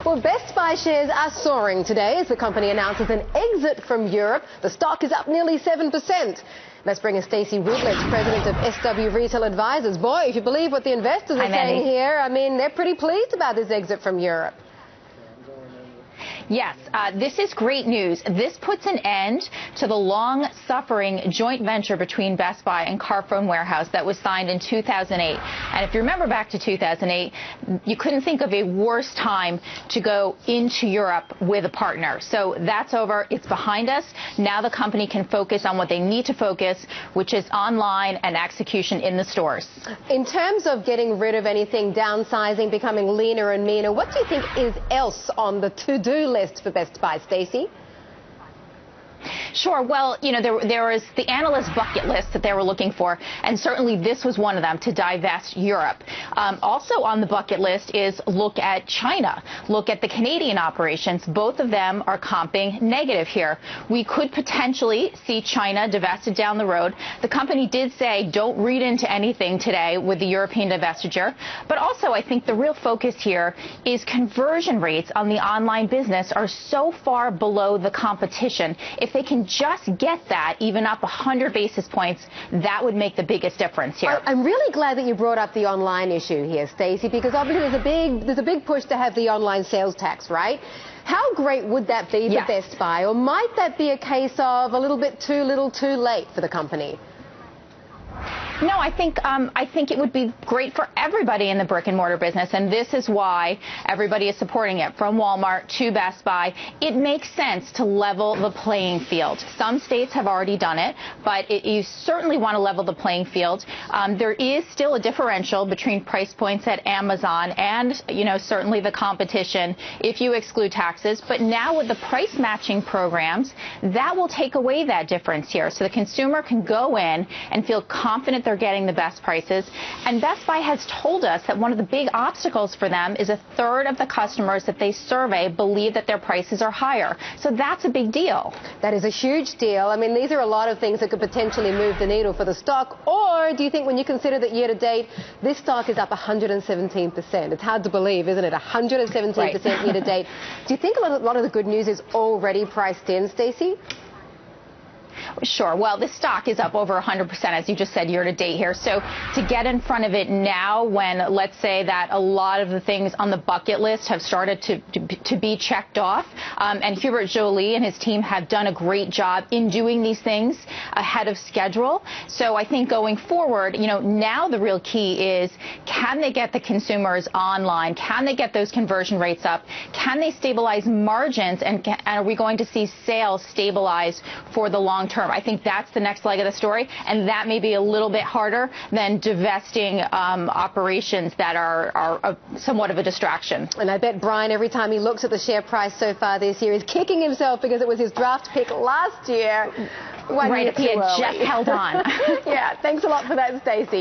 Well, Best Buy shares are soaring today as the company announces an exit from Europe. The stock is up nearly 7%. Let's bring in Stacey Rudlitz, president of SW Retail Advisors. Boy, if you believe what the investors are saying here, I mean, they're pretty pleased about this exit from Europe. Yes, this is great news. This puts an end to the long-suffering joint venture between Best Buy and Carphone Warehouse that was signed in 2008. And if you remember back to 2008, you couldn't think of a worse time to go into Europe with a partner. So that's over. It's behind us. Now the company can focus on what they need to focus, which is online and execution in the stores. In terms of getting rid of anything, downsizing, becoming leaner and meaner, what do you think is else on the to-do list for Best Buy, Stacey? Sure. Well, you know, there was the analyst bucket list that they were looking for, and certainly this was one of them, to divest Europe. Also on the bucket list is look at China, look at the Canadian operations. Both of them are comping negative here. We could potentially see China divested down the road. The company did say don't read into anything today with the European divestiture. But also I think the real focus here is conversion rates on the online business are so far below the competition. If they can just get that even up 100 basis points, that would make the biggest difference here. I'm really glad that you brought up the online issue here, Stacey, because obviously there's a big push to have the online sales tax, right? How great would that be for Best Buy, or might that be a case of a little bit too little too late for the company? No, I think it would be great for everybody in the brick and mortar business, and this is why everybody is supporting it, from Walmart to Best Buy. It makes sense to level the playing field. Some states have already done it, but you certainly want to level the playing field. There is still a differential between price points at Amazon and, you know, certainly the competition if you exclude taxes. But now with the price matching programs, that will take away that difference here, so the consumer can go in and feel confident they're getting the best prices. And Best Buy has told us that one of the big obstacles for them is 1/3 of the customers that they survey believe that their prices are higher. So that's a big deal. That is a huge deal. I mean, these are a lot of things that could potentially move the needle for the stock. Or do you think, when you consider that year to date, this stock is up 117%? It's hard to believe, isn't it? 117% year to date. Do you think a lot of the good news is already priced in, Stacey? Sure. Well, this stock is up over 100%, as you just said, year to date here. So to get in front of it now, when let's say that a lot of the things on the bucket list have started to be checked off, and Hubert Joly and his team have done a great job in doing these things ahead of schedule. So I think going forward, you know, now the real key is, can they get the consumers online? Can they get those conversion rates up? Can they stabilize margins? And are we going to see sales stabilize for the long term? I think that's the next leg of the story, and that may be a little bit harder than divesting operations that are somewhat of a distraction. And I bet Brian, every time he looks at the share price so far this year, is kicking himself because it was his draft pick last year. Right, if he had just held on. Yeah, thanks a lot for that, Stacey.